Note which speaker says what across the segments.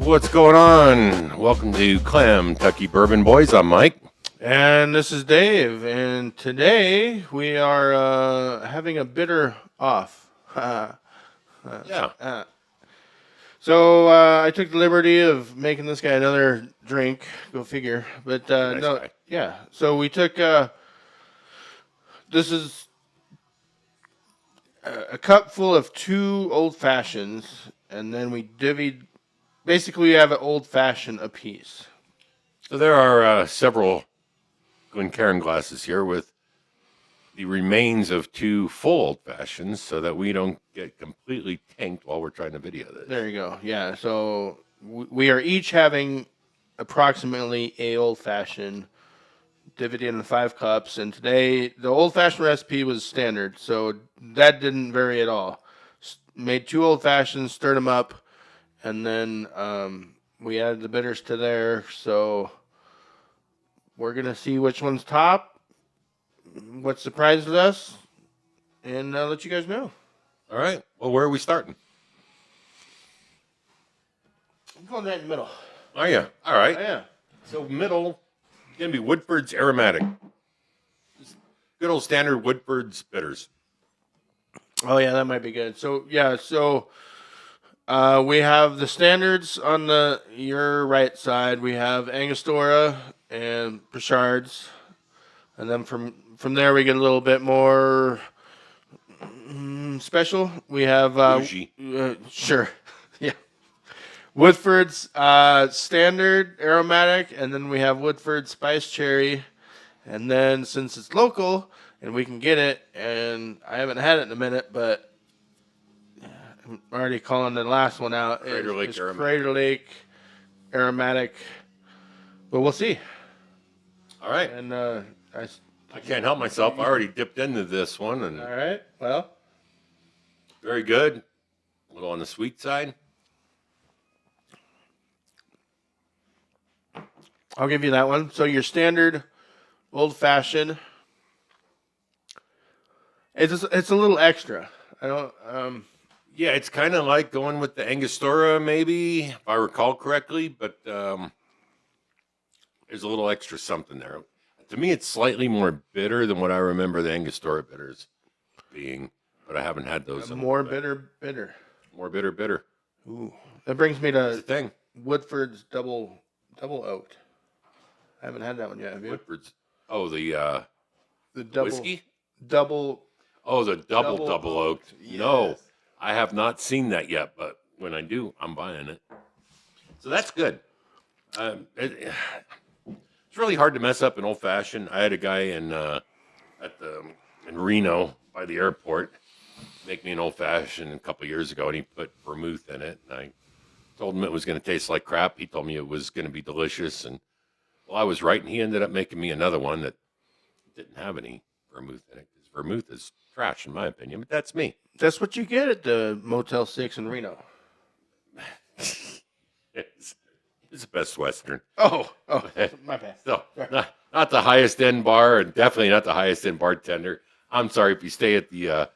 Speaker 1: What's going on? Welcome to Klamtucky Bourbon Boys. I'm Mike.
Speaker 2: And this is Dave, and today we are having a bitter off.
Speaker 1: Yeah.
Speaker 2: So I took the liberty of making this guy another drink. Go figure. But
Speaker 1: Nice
Speaker 2: no,
Speaker 1: guy.
Speaker 2: yeah. So we took this is a cup full of two old fashions, and then we divvied. Basically, we have an old fashioned apiece.
Speaker 1: So there are several Glencairn glasses here with the remains of two full old fashions so that we don't get completely tanked while we're trying to video this.
Speaker 2: There you go. Yeah. So we are each having approximately a old fashioned divided into 5 cups. And today the old fashioned recipe was standard, so that didn't vary at all. Made two old fashions, stirred them up, and then we added the bitters to there. So we're gonna see which one's top, what surprised us, and I'll let you guys know.
Speaker 1: All right. Well, where are we starting?
Speaker 2: I'm going right in the middle.
Speaker 1: Oh, yeah. All right.
Speaker 2: Oh, yeah.
Speaker 1: So middle, going to be Woodford's Aromatic. Just good old standard Woodford's bitters.
Speaker 2: Oh yeah, that might be good. So yeah, we have the standards on your right side. We have Angostura and Pritchard's, and then from there we get a little bit more special. We have
Speaker 1: Bougie.
Speaker 2: sure, yeah, Woodford's standard aromatic, and then we have Woodford Spice Cherry, and then since it's local and we can get it, and I haven't had it in a minute, but I'm already calling the last one out.
Speaker 1: Crater Lake
Speaker 2: It's
Speaker 1: Aromatic.
Speaker 2: Crater Lake aromatic, but we'll see.
Speaker 1: All right.
Speaker 2: And
Speaker 1: I can't help myself. I already dipped into this one, and
Speaker 2: all right, well,
Speaker 1: very good. A little on the sweet side.
Speaker 2: I'll give you that one. So your standard old fashioned. It's a little extra. I don't.
Speaker 1: Yeah, it's kind of like going with the Angostura, maybe, if I recall correctly, but there's a little extra something there. To me, it's slightly more bitter than what I remember the Angostura bitters being, but I haven't had those.
Speaker 2: More bitter.
Speaker 1: More bitter.
Speaker 2: Ooh, that brings me
Speaker 1: That's the
Speaker 2: to
Speaker 1: thing.
Speaker 2: Woodford's double oaked. I haven't had that one yet. Have you?
Speaker 1: Woodford's. Oh, the
Speaker 2: double
Speaker 1: whiskey?
Speaker 2: double.
Speaker 1: Oh, the double
Speaker 2: Double
Speaker 1: oaked.
Speaker 2: yes.
Speaker 1: No, I have not seen that yet, but when I do, I'm buying it. So that's good. It's really hard to mess up an old fashioned. I had a guy in Reno by the airport make me an old fashioned a couple of years ago, and he put vermouth in it. And I told him it was going to taste like crap. He told me it was going to be delicious, and well, I was right. And he ended up making me another one that didn't have any vermouth in it. Because vermouth is trash, in my opinion, but that's me.
Speaker 2: That's what you get at the Motel 6 in Reno.
Speaker 1: It's the best Western.
Speaker 2: Oh, my bad.
Speaker 1: So, not the highest end bar, and definitely not the highest end bartender. I'm sorry if you stay at the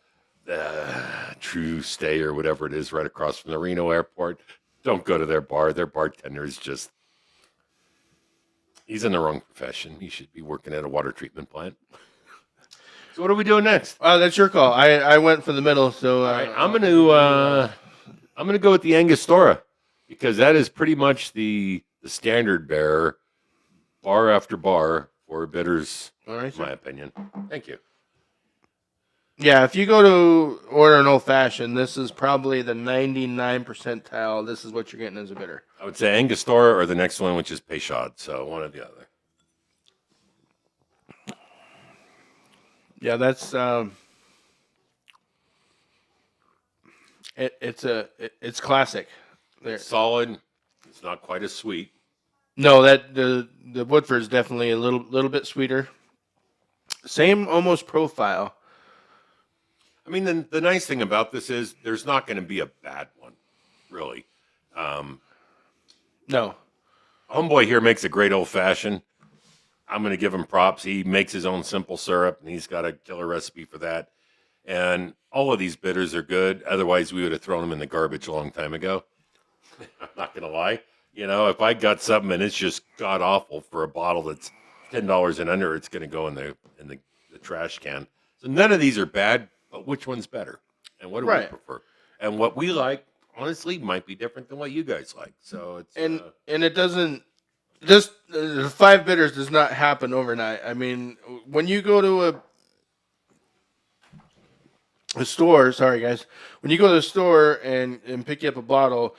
Speaker 1: True Stay or whatever it is right across from the Reno airport. Don't go to their bar. Their bartender is just, he's in the wrong profession. He should be working at a water treatment plant. So what are we doing next?
Speaker 2: That's your call. I went for the middle, so
Speaker 1: All right, I'm gonna go with the Angostura because that is pretty much the standard bearer, bar after bar for bitters.
Speaker 2: all right.
Speaker 1: In my opinion. Thank you.
Speaker 2: Yeah, if you go to order an old fashioned, this is probably the 99 percentile. This is what you're getting as a bitter.
Speaker 1: I would say Angostura or the next one, which is Peychaud. So one or the other.
Speaker 2: Yeah, that's it's classic. There.
Speaker 1: It's solid. It's not quite as sweet.
Speaker 2: No, that the Woodford is definitely a little bit sweeter. Same almost profile.
Speaker 1: I mean, the nice thing about this is there's not going to be a bad one, really.
Speaker 2: No.
Speaker 1: Homeboy here makes a great old fashioned. I'm going to give him props. He makes his own simple syrup, and he's got a killer recipe for that. And all of these bitters are good. Otherwise, we would have thrown them in the garbage a long time ago. I'm not going to lie. You know, if I got something and it's just god awful for a bottle that's $10 and under, it's going to go in the trash can. So none of these are bad, but which one's better? And what do we
Speaker 2: Right.
Speaker 1: prefer? And what we like, honestly, might be different than what you guys like. So it's
Speaker 2: And it doesn't just the five bitters does not happen overnight. I mean, when you go to a store, sorry guys, when you go to the store and pick you up a bottle,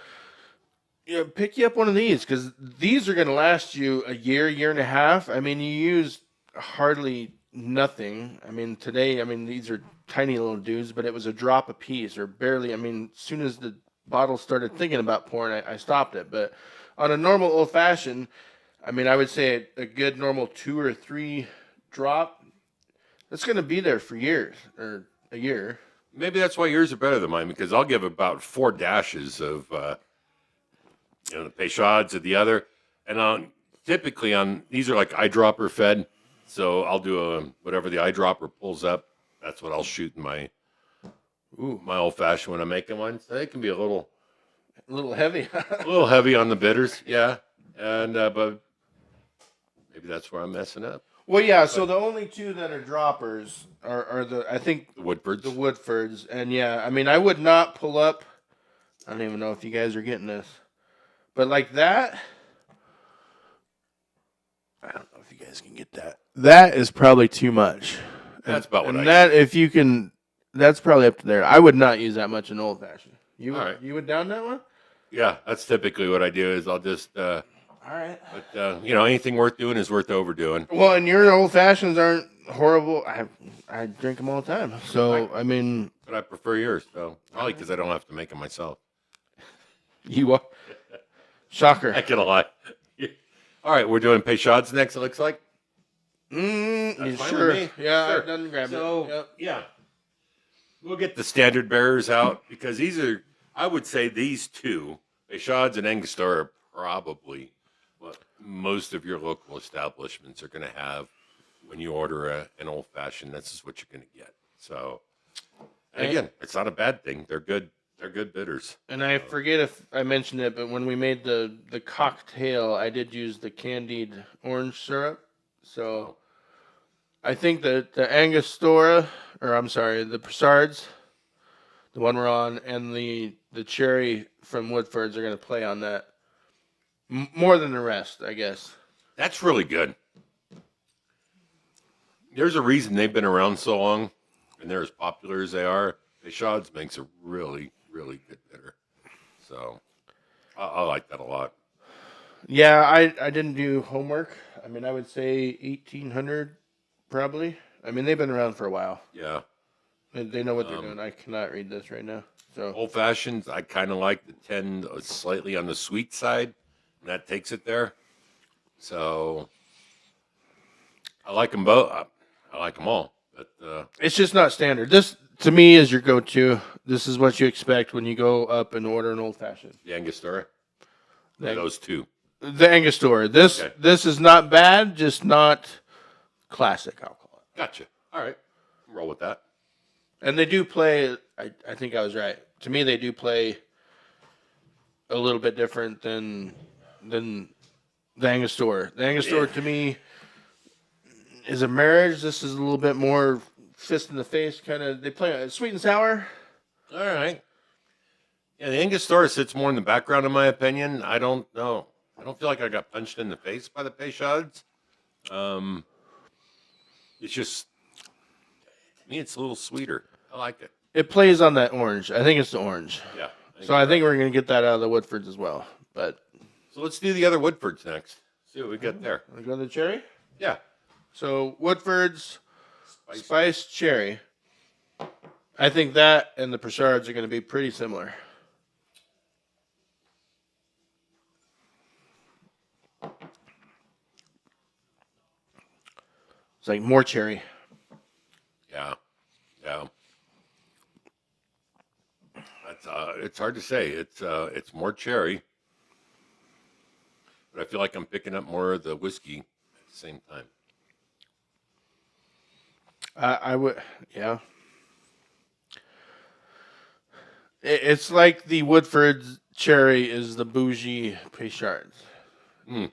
Speaker 2: pick you up one of these because these are going to last you a year, year and a half. I mean, you use hardly nothing. I mean, today, I mean, these are tiny little dudes, but it was a drop a piece or barely. I mean, as soon as the bottle started thinking about pouring, I stopped it. But on a normal old fashioned, I mean, I would say a good normal 2 or 3 drop. That's going to be there for years or a year.
Speaker 1: maybe that's why yours are better than mine because I'll give about 4 dashes of the Peychaud's of the other, and typically on these are like eyedropper fed, so I'll do whatever the eyedropper pulls up. That's what I'll shoot in my old fashioned when I'm making one. So it can be
Speaker 2: A little heavy.
Speaker 1: a little heavy on the bitters, yeah, and but maybe that's where I'm messing up.
Speaker 2: Well, yeah. So the only two that are droppers are I think
Speaker 1: The Woodfords.
Speaker 2: the Woodfords, and yeah, I mean, I would not pull up. I don't even know if you guys are getting this, but like that, I don't know if you guys can get that. That is probably too much.
Speaker 1: That's about what
Speaker 2: and
Speaker 1: I
Speaker 2: that if you can, that's probably up to there. I would not use that much in old fashioned. You
Speaker 1: All right.
Speaker 2: you would down that one?
Speaker 1: Yeah, that's typically what I do. Is I'll just,
Speaker 2: All right.
Speaker 1: but anything worth doing is worth overdoing.
Speaker 2: Well, and your old fashions aren't horrible. I drink them all the time. So I mean,
Speaker 1: But I prefer yours, so probably because I don't have to make them myself.
Speaker 2: you are shocker.
Speaker 1: Not gonna lie. All right, we're doing Peychaud's next. It looks like.
Speaker 2: You
Speaker 1: That's fine
Speaker 2: sure?
Speaker 1: with me.
Speaker 2: Yeah,
Speaker 1: Sure.
Speaker 2: I done grab
Speaker 1: So
Speaker 2: it. Yep.
Speaker 1: yeah, we'll get the standard bearers out because these are. I would say these two, Peychaud's and Angostura, are probably what most of your local establishments are going to have when you order an old fashioned. This is what you're going to get. So, and again, it's not a bad thing. They're good. They're good bitters.
Speaker 2: And I forget if I mentioned it, but when we made the cocktail, I did use the candied orange syrup. So I think that the Angostura, or I'm sorry, the Broussards, the one we're on, and the cherry from Woodford's are going to play on that more than the rest, I guess.
Speaker 1: That's really good. There's a reason they've been around so long, and they're as popular as they are. Peychaud's makes a really, really good bitter. So I like that a lot.
Speaker 2: Yeah, I didn't do homework. I mean, I would say 1800 probably. I mean, they've been around for a while.
Speaker 1: Yeah.
Speaker 2: They know what they're doing. I cannot read this right now. So
Speaker 1: Old fashions, I kind of like the 10 slightly on the sweet side, and that takes it there. So I like them both. I like them all. But
Speaker 2: it's just not standard. This to me is your go-to. This is what you expect when you go up and order an old fashioned.
Speaker 1: the Angostura,
Speaker 2: The,
Speaker 1: those two.
Speaker 2: the Angostura. This
Speaker 1: Okay.
Speaker 2: this is not bad, just not classic. I'll call it.
Speaker 1: Gotcha. All right. Roll with that.
Speaker 2: And they do play. I think I was right. To me, they do play a little bit different than the Angostura. The Angostura to me is a marriage. This is a little bit more fist in the face kind of. They play sweet and sour.
Speaker 1: All right. Yeah, the Angostura sits more in the background, in my opinion. I don't know. I don't feel like I got punched in the face by the Peychaud's. It's just, to me, it's a little sweeter. I like it.
Speaker 2: It plays on that orange. I think it's the orange.
Speaker 1: Yeah.
Speaker 2: So I think we're gonna get that out of the Woodfords as well. But
Speaker 1: So let's do the other Woodfords next. See what we got there.
Speaker 2: wanna go to the cherry.
Speaker 1: Yeah.
Speaker 2: So Woodfords spiced cherry. I think that and the Proussards are gonna be pretty similar. It's like more cherry.
Speaker 1: Yeah. Yeah. That's, it's hard to say. It's more cherry, but I feel like I'm picking up more of the whiskey at the same time.
Speaker 2: I would, yeah. It's like the Woodford's cherry is the bougie Pichards.
Speaker 1: Mm,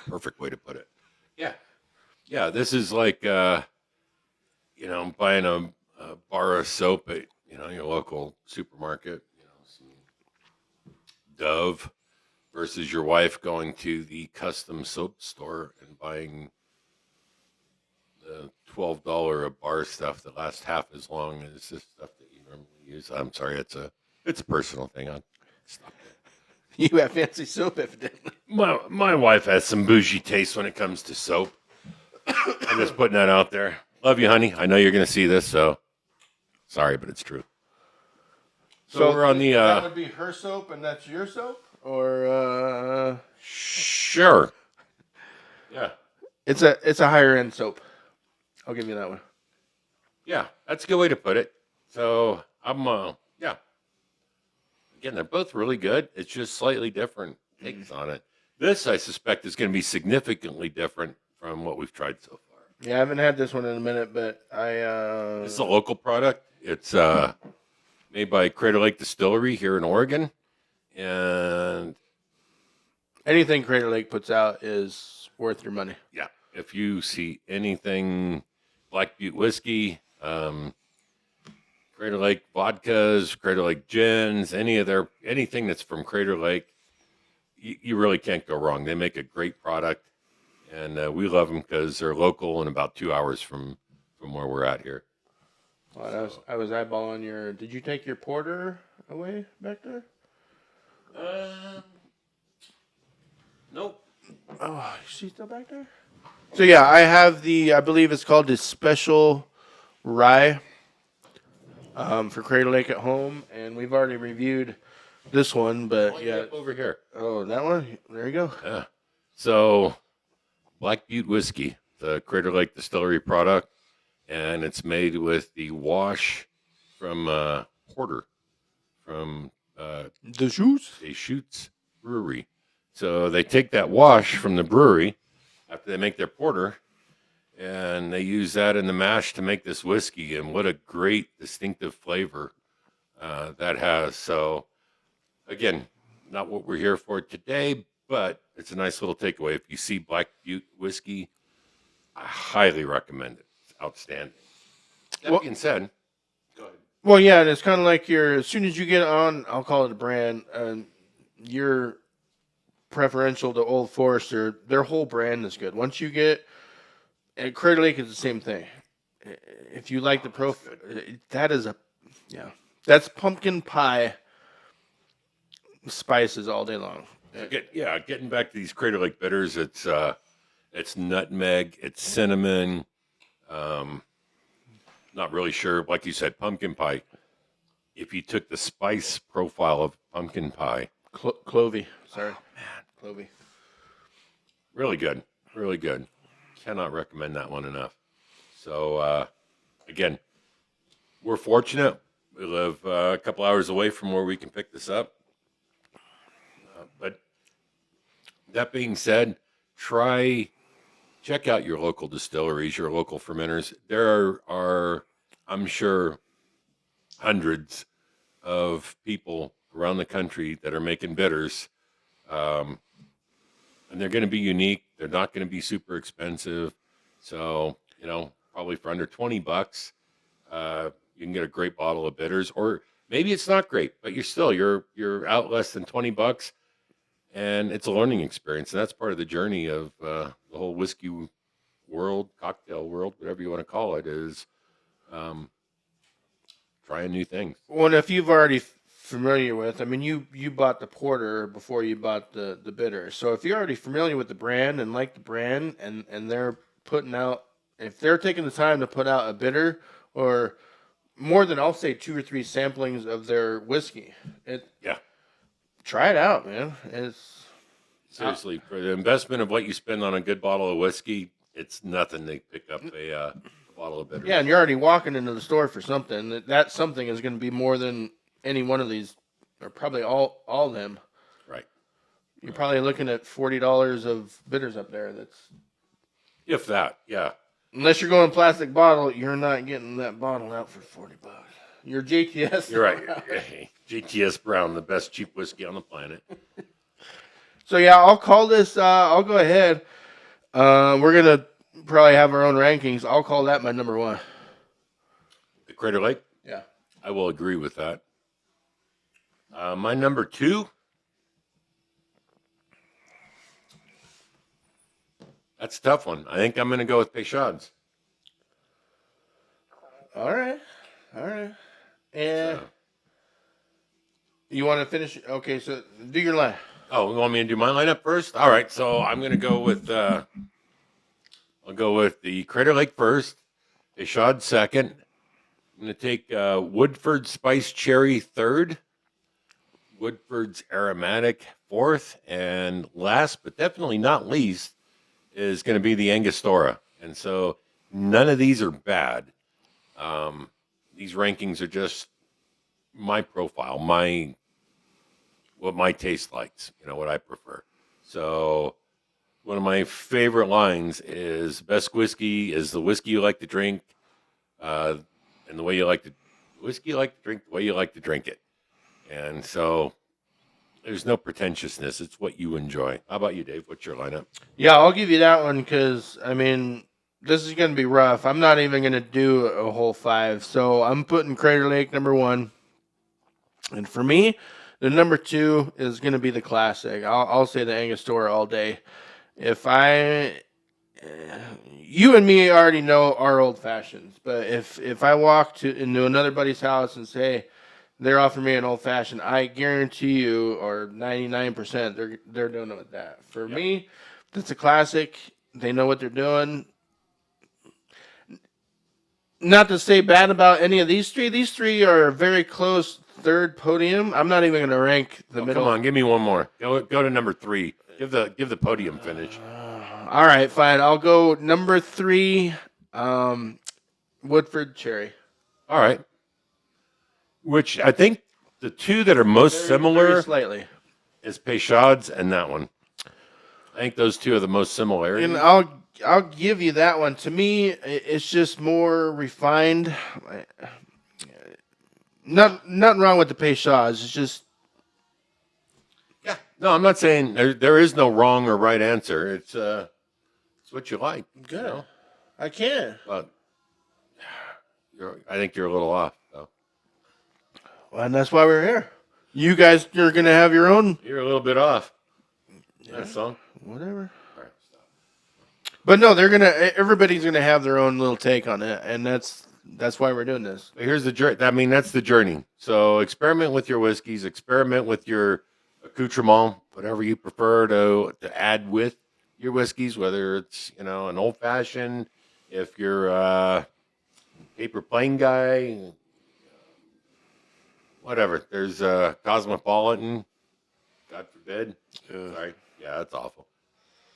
Speaker 1: perfect way to put it. Yeah. Yeah. This is like, buying a bar of soap at, your local supermarket, some Dove versus your wife going to the custom soap store and buying the $12 a bar stuff that lasts half as long as this stuff that you normally use. I'm sorry, it's a personal thing. I stop that.
Speaker 2: You have fancy soap, evidently.
Speaker 1: My wife has some bougie taste when it comes to soap. I'm just putting that out there. Love you, honey. I know you're gonna see this, so sorry, but it's true. So we're on the
Speaker 2: that would be her soap, and that's your soap, or
Speaker 1: sure. Yeah.
Speaker 2: it's a higher end soap. I'll give you that one.
Speaker 1: Yeah, that's a good way to put it. So I'm yeah. Again, they're both really good. It's just slightly different takes on it. This I suspect is going to be significantly different from what we've tried so far.
Speaker 2: Yeah, I haven't had this one in a minute, but
Speaker 1: This is a local product. It's made by Crater Lake Distillery here in Oregon. And
Speaker 2: anything Crater Lake puts out is worth your money.
Speaker 1: yeah, if you see anything Black Butte whiskey, Crater Lake vodkas, Crater Lake gins, anything that's from Crater Lake, you really can't go wrong. They make a great product, and we love them because they're local and about 2 hours from where we're at here.
Speaker 2: Well, I was eyeballing your. Did you take your porter away back there?
Speaker 1: Nope.
Speaker 2: Oh, is she still back there? So yeah, I have I believe it's called the Special Rye for Crater Lake at home, and we've already reviewed this one, but yeah.
Speaker 1: Over here.
Speaker 2: Oh, that one? There you go.
Speaker 1: Yeah. So, Black Butte whiskey, the Crater Lake Distillery product, and it's made with the wash from porter from
Speaker 2: The shoes?
Speaker 1: Deschutes Brewery. So they take that wash from the brewery after they make their porter, and they use that in the mash to make this whiskey. And what a great distinctive flavor that has. So, again, not what we're here for today, but it's a nice little takeaway. If you see Black Butte whiskey, I highly recommend it. It's outstanding. That being said, go ahead.
Speaker 2: Well, yeah, and it's kind of like as soon as you get on, I'll call it a brand, you're preferential to Old Forester. Their whole brand is good. Once you get, and Crater Lake is the same thing. If you like the profile, that is that's pumpkin pie spices all day long.
Speaker 1: Getting back to these Crater Lake bitters, it's nutmeg, it's cinnamon. Not really sure, like you said, pumpkin pie. If you took the spice profile of pumpkin pie,
Speaker 2: Clovey, sorry, Clovey,
Speaker 1: really good, really good. Cannot recommend that one enough. So again, we're fortunate. We live a couple hours away from where we can pick this up. But that being said, check out your local distilleries, your local fermenters. There are, I'm sure, hundreds of people around the country that are making bitters. And they're going to be unique. They're not going to be super expensive. So, probably for under $20, you can get a great bottle of bitters. Or maybe it's not great, but you're out less than $20. And it's a learning experience, and that's part of the journey of the whole whiskey world, cocktail world, whatever you want to call it, is trying new things.
Speaker 2: Well, if you've already familiar with, I mean, you bought the porter before you bought the bitter. So if you're already familiar with the brand and like the brand, and they're putting out, if they're taking the time to put out a bitter or more than, I'll say, 2 or 3 samplings of their whiskey, try it out, man. It's
Speaker 1: seriously for the investment of what you spend on a good bottle of whiskey, it's nothing to pick up a bottle of bitter.
Speaker 2: Yeah, and you're already walking into the store for something. That something is going to be more than any one of these, or probably all of them.
Speaker 1: Right.
Speaker 2: You're probably looking at $40 of bitters up there. That's
Speaker 1: if that, yeah.
Speaker 2: Unless you're going plastic bottle, you're not getting that bottle out for $40. Your JTS.
Speaker 1: You're right. GTS Brown, the best cheap whiskey on the planet.
Speaker 2: So yeah, I'll call this. I'll go ahead. We're gonna probably have our own rankings. I'll call that my number one.
Speaker 1: The Crater Lake.
Speaker 2: Yeah.
Speaker 1: I will agree with that. My number two. That's a tough one. I think I'm going to go with Peychaud's.
Speaker 2: All right. And you want to finish? Okay, so do your line.
Speaker 1: Oh, you want me to do my lineup first? All right, so I'm going to go with. I'll go with the Crater Lake first, Peychaud second. I'm going to take Woodford Spice Cherry third, Woodford's Aromatic fourth, and last but definitely not least is going to be the Angostura. And so none of these are bad. These rankings are just my profile, what my taste likes, what I prefer. So one of my favorite lines is best whiskey is the whiskey you like to drink, and the way you like to whiskey you like to drink, the way you like to drink it. And so there's no pretentiousness. It's what you enjoy. How about you, Dave? What's your lineup?
Speaker 2: Yeah, I'll give you that one because this is going to be rough. I'm not even going to do a whole five. So I'm putting Crater Lake number one. And for me, the number two is going to be the classic. I'll say the Angostura all day. You and me already know our old fashions, but if I walk into another buddy's house and say they're offering me an old fashioned, I guarantee you, or 99%, they're doing it with that. For me, it's a classic. They know what they're doing. Not to say bad about any of these three. These three are very close third podium. I'm not even going to rank the middle.
Speaker 1: Come on, give me one more. Go to number three. Give the podium finish.
Speaker 2: All right, fine. I'll go number three, Woodford Cherry.
Speaker 1: All right. Which I think the two that are most similar
Speaker 2: very slightly
Speaker 1: is Peychaud's and that one. I think those two are the most similarities.
Speaker 2: And I'll give you that one. To me, it's just more refined. Nothing wrong with the Peychaud's. It's just
Speaker 1: No, I'm not saying there is no wrong or right answer. It's what you like.
Speaker 2: good. I can.
Speaker 1: But I think you're a little off, though.
Speaker 2: Well, and that's why we're here. You guys are going to have your own.
Speaker 1: You're a little bit off. That's all.
Speaker 2: Whatever.
Speaker 1: All right, stop.
Speaker 2: But no, everybody's gonna have their own little take on it, and that's why we're doing this.
Speaker 1: Here's the journey. That's the journey. So experiment with your whiskeys. Experiment with your accoutrement, whatever you prefer to add with your whiskeys. Whether it's an old fashioned, if you're a paper plane guy, whatever. There's a cosmopolitan. God forbid. Sorry. Yeah, that's awful.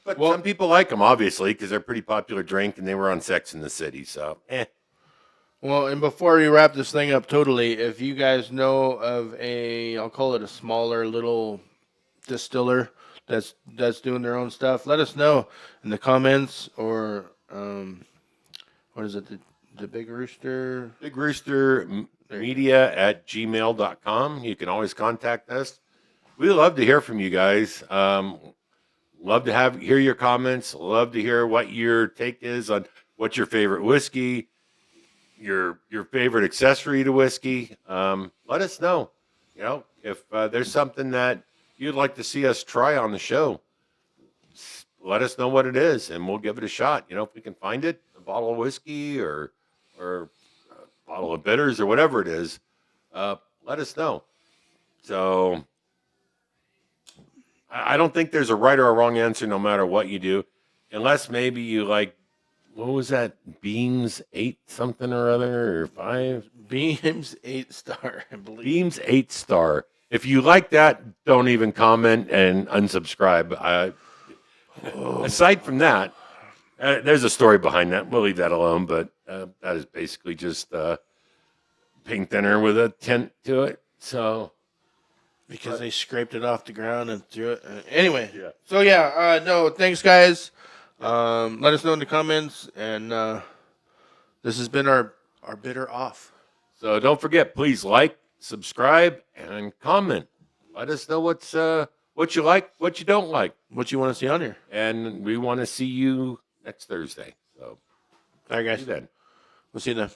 Speaker 1: But some people like them, obviously, because they're a pretty popular drink, and they were on Sex in the City. So,
Speaker 2: Well, and before we wrap this thing up totally, if you guys know of I'll call it a smaller little distiller that's doing their own stuff, let us know in the comments or what is it, the Big Rooster?
Speaker 1: Big Rooster Media at gmail.com. You can always contact us. We love to hear from you guys. Love to hear your comments. Love to hear what your take is on what's your favorite whiskey, your favorite accessory to whiskey. Let us know. If there's something that you'd like to see us try on the show, let us know what it is, and we'll give it a shot. If we can find it, a bottle of whiskey or a bottle of bitters or whatever it is, let us know. So I don't think there's a right or a wrong answer no matter what you do, unless maybe you like, what was that, Beams 8 something or other, or 5?
Speaker 2: Beams 8-star, I believe.
Speaker 1: Beams 8-star. If you like that, don't even comment and unsubscribe. Aside from that, there's a story behind that. We'll leave that alone, but that is basically just paint thinner with a tint to it. So...
Speaker 2: Because they scraped it off the ground and threw it. Anyway.
Speaker 1: Yeah.
Speaker 2: So, no, thanks, guys. Let us know in the comments. And this has been our bitter off.
Speaker 1: So don't forget, please like, subscribe, and comment. Let us know what you like, what you don't like.
Speaker 2: What you want to see on here?
Speaker 1: And we want to see you next Thursday. So
Speaker 2: All right,
Speaker 1: see you
Speaker 2: guys.
Speaker 1: then.
Speaker 2: We'll see you then.